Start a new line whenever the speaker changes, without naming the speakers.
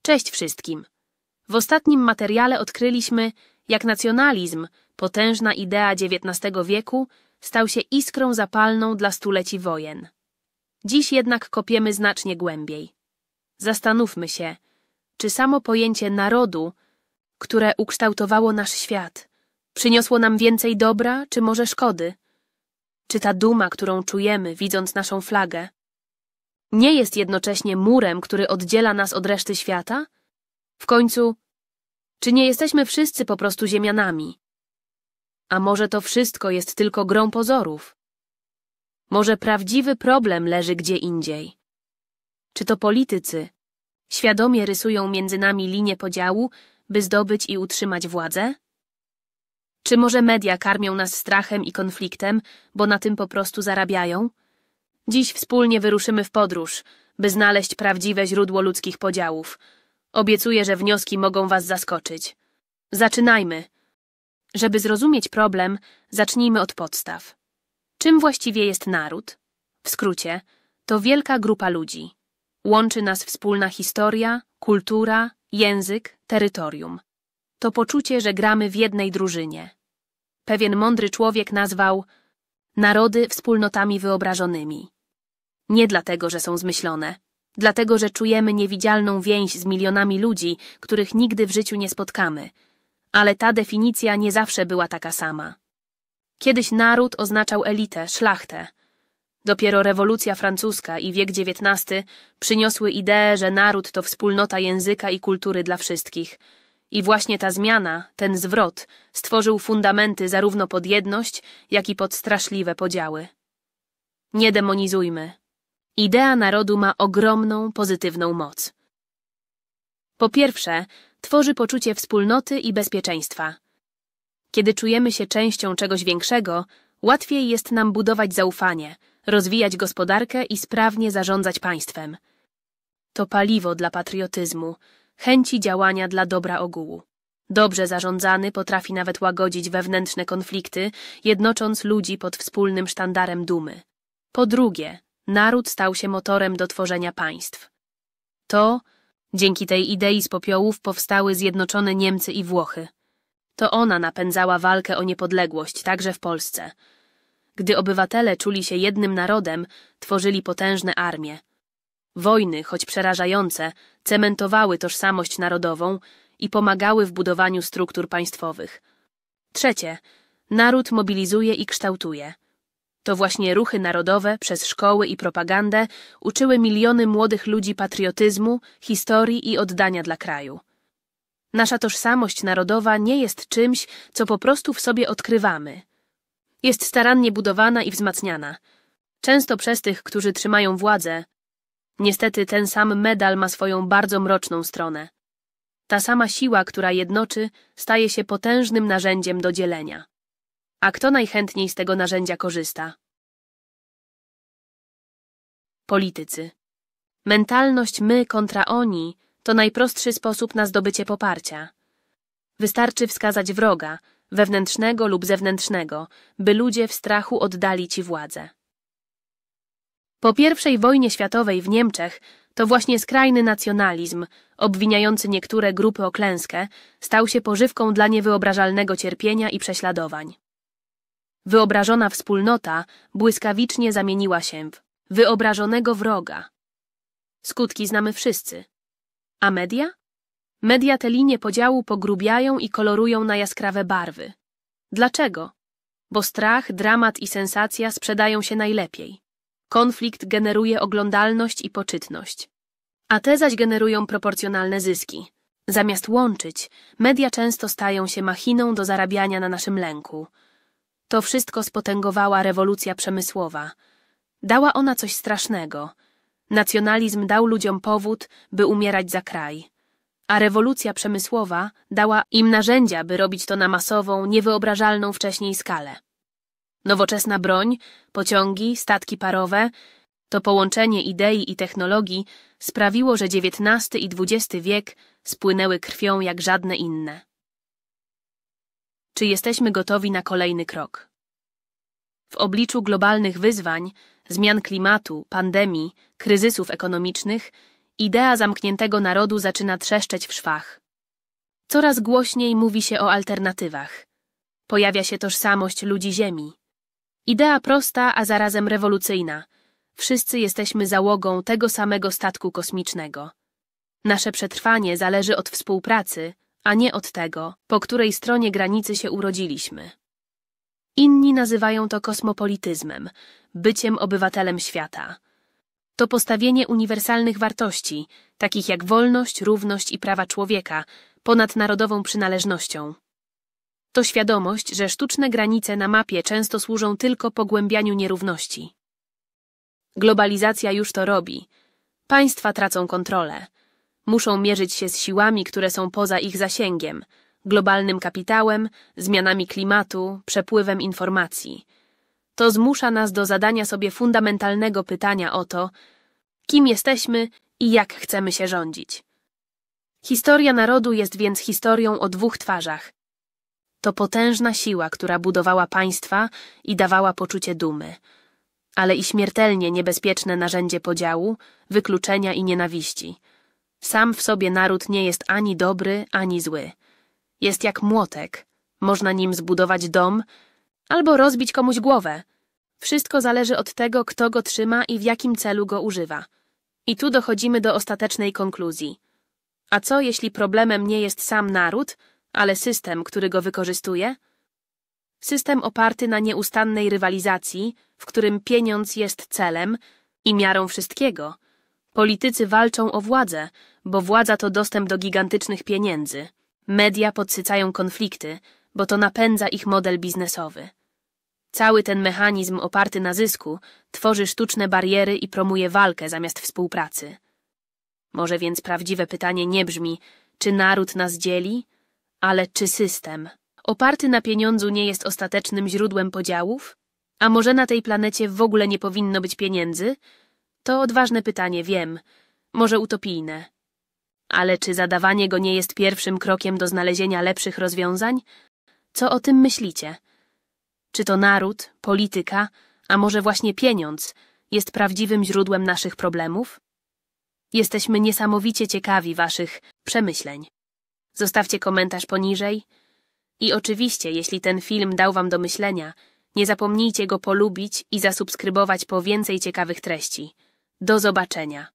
Cześć wszystkim. W ostatnim materiale odkryliśmy, jak nacjonalizm, potężna idea XIX wieku, stał się iskrą zapalną dla stuleci wojen. Dziś jednak kopiemy znacznie głębiej. Zastanówmy się, czy samo pojęcie narodu, które ukształtowało nasz świat, przyniosło nam więcej dobra, czy może szkody? Czy ta duma, którą czujemy, widząc naszą flagę, nie jest jednocześnie murem, który oddziela nas od reszty świata? W końcu, czy nie jesteśmy wszyscy po prostu ziemianami? A może to wszystko jest tylko grą pozorów? Może prawdziwy problem leży gdzie indziej? Czy to politycy świadomie rysują między nami linię podziału, by zdobyć i utrzymać władzę? Czy może media karmią nas strachem i konfliktem, bo na tym po prostu zarabiają? Dziś wspólnie wyruszymy w podróż, by znaleźć prawdziwe źródło ludzkich podziałów. Obiecuję, że wnioski mogą was zaskoczyć. Zaczynajmy. Żeby zrozumieć problem, zacznijmy od podstaw. Czym właściwie jest naród? W skrócie, to wielka grupa ludzi. Łączy nas wspólna historia, kultura, język, terytorium. To poczucie, że gramy w jednej drużynie. Pewien mądry człowiek nazwał narody wspólnotami wyobrażonymi. Nie dlatego, że są zmyślone. Dlatego, że czujemy niewidzialną więź z milionami ludzi, których nigdy w życiu nie spotkamy. Ale ta definicja nie zawsze była taka sama. Kiedyś naród oznaczał elitę, szlachtę. Dopiero rewolucja francuska i wiek XIX przyniosły ideę, że naród to wspólnota języka i kultury dla wszystkich. I właśnie ta zmiana, ten zwrot, stworzył fundamenty zarówno pod jedność, jak i pod straszliwe podziały. Nie demonizujmy. Idea narodu ma ogromną, pozytywną moc. Po pierwsze, tworzy poczucie wspólnoty i bezpieczeństwa. Kiedy czujemy się częścią czegoś większego, łatwiej jest nam budować zaufanie, rozwijać gospodarkę i sprawnie zarządzać państwem. To paliwo dla patriotyzmu, chęci działania dla dobra ogółu. Dobrze zarządzany potrafi nawet łagodzić wewnętrzne konflikty, jednocząc ludzi pod wspólnym sztandarem dumy. Po drugie, naród stał się motorem do tworzenia państw. Dzięki tej idei z popiołów powstały zjednoczone Niemcy i Włochy. To ona napędzała walkę o niepodległość, także w Polsce. Gdy obywatele czuli się jednym narodem, tworzyli potężne armie. Wojny, choć przerażające, cementowały tożsamość narodową i pomagały w budowaniu struktur państwowych. Trzecie, naród mobilizuje i kształtuje. To właśnie ruchy narodowe przez szkoły i propagandę uczyły miliony młodych ludzi patriotyzmu, historii i oddania dla kraju. Nasza tożsamość narodowa nie jest czymś, co po prostu w sobie odkrywamy. Jest starannie budowana i wzmacniana. Często przez tych, którzy trzymają władzę. Niestety ten sam medal ma swoją bardzo mroczną stronę. Ta sama siła, która jednoczy, staje się potężnym narzędziem do dzielenia. A kto najchętniej z tego narzędzia korzysta? Politycy. Mentalność my kontra oni to najprostszy sposób na zdobycie poparcia. Wystarczy wskazać wroga, wewnętrznego lub zewnętrznego, by ludzie w strachu oddali ci władzę. Po I wojnie światowej w Niemczech to właśnie skrajny nacjonalizm, obwiniający niektóre grupy o klęskę, stał się pożywką dla niewyobrażalnego cierpienia i prześladowań. Wyobrażona wspólnota błyskawicznie zamieniła się w wyobrażonego wroga. Skutki znamy wszyscy. A media? Media te linie podziału pogrubiają i kolorują na jaskrawe barwy. Dlaczego? Bo strach, dramat i sensacja sprzedają się najlepiej. Konflikt generuje oglądalność i poczytność. A te zaś generują proporcjonalne zyski. Zamiast łączyć, media często stają się machiną do zarabiania na naszym lęku. To wszystko spotęgowała rewolucja przemysłowa. Dała ona coś strasznego. Nacjonalizm dał ludziom powód, by umierać za kraj. A rewolucja przemysłowa dała im narzędzia, by robić to na masową, niewyobrażalną wcześniej skalę. Nowoczesna broń, pociągi, statki parowe, to połączenie idei i technologii sprawiło, że XIX i XX wiek spłynęły krwią jak żadne inne. Czy jesteśmy gotowi na kolejny krok? W obliczu globalnych wyzwań, zmian klimatu, pandemii, kryzysów ekonomicznych, Idea zamkniętego narodu zaczyna trzeszczeć w szwach. Coraz głośniej mówi się o alternatywach. Pojawia się tożsamość ludzi Ziemi. Idea prosta, a zarazem rewolucyjna. Wszyscy jesteśmy załogą tego samego statku kosmicznego. Nasze przetrwanie zależy od współpracy, a nie od tego, po której stronie granicy się urodziliśmy. Inni nazywają to kosmopolityzmem, byciem obywatelem świata. To postawienie uniwersalnych wartości, takich jak wolność, równość i prawa człowieka, ponad narodową przynależnością. To świadomość, że sztuczne granice na mapie często służą tylko pogłębianiu nierówności. Globalizacja już to robi. Państwa tracą kontrolę. Muszą mierzyć się z siłami, które są poza ich zasięgiem, globalnym kapitałem, zmianami klimatu, przepływem informacji. To zmusza nas do zadania sobie fundamentalnego pytania o to, kim jesteśmy i jak chcemy się rządzić. Historia narodu jest więc historią o dwóch twarzach. To potężna siła, która budowała państwa i dawała poczucie dumy, ale i śmiertelnie niebezpieczne narzędzie podziału, wykluczenia i nienawiści. Sam w sobie naród nie jest ani dobry, ani zły. Jest jak młotek. Można nim zbudować dom albo rozbić komuś głowę. Wszystko zależy od tego, kto go trzyma i w jakim celu go używa. I tu dochodzimy do ostatecznej konkluzji. A co, jeśli problemem nie jest sam naród, ale system, który go wykorzystuje? System oparty na nieustannej rywalizacji, w którym pieniądz jest celem i miarą wszystkiego. Politycy walczą o władzę, bo władza to dostęp do gigantycznych pieniędzy. Media podsycają konflikty, bo to napędza ich model biznesowy. Cały ten mechanizm oparty na zysku tworzy sztuczne bariery i promuje walkę zamiast współpracy. Może więc prawdziwe pytanie nie brzmi, czy naród nas dzieli, ale czy system oparty na pieniądzu nie jest ostatecznym źródłem podziałów? A może na tej planecie w ogóle nie powinno być pieniędzy? To odważne pytanie, wiem, może utopijne. Ale czy zadawanie go nie jest pierwszym krokiem do znalezienia lepszych rozwiązań? Co o tym myślicie? Czy to naród, polityka, a może właśnie pieniądz jest prawdziwym źródłem naszych problemów? Jesteśmy niesamowicie ciekawi waszych przemyśleń. Zostawcie komentarz poniżej. I oczywiście, jeśli ten film dał wam do myślenia, nie zapomnijcie go polubić i zasubskrybować po więcej ciekawych treści. Do zobaczenia.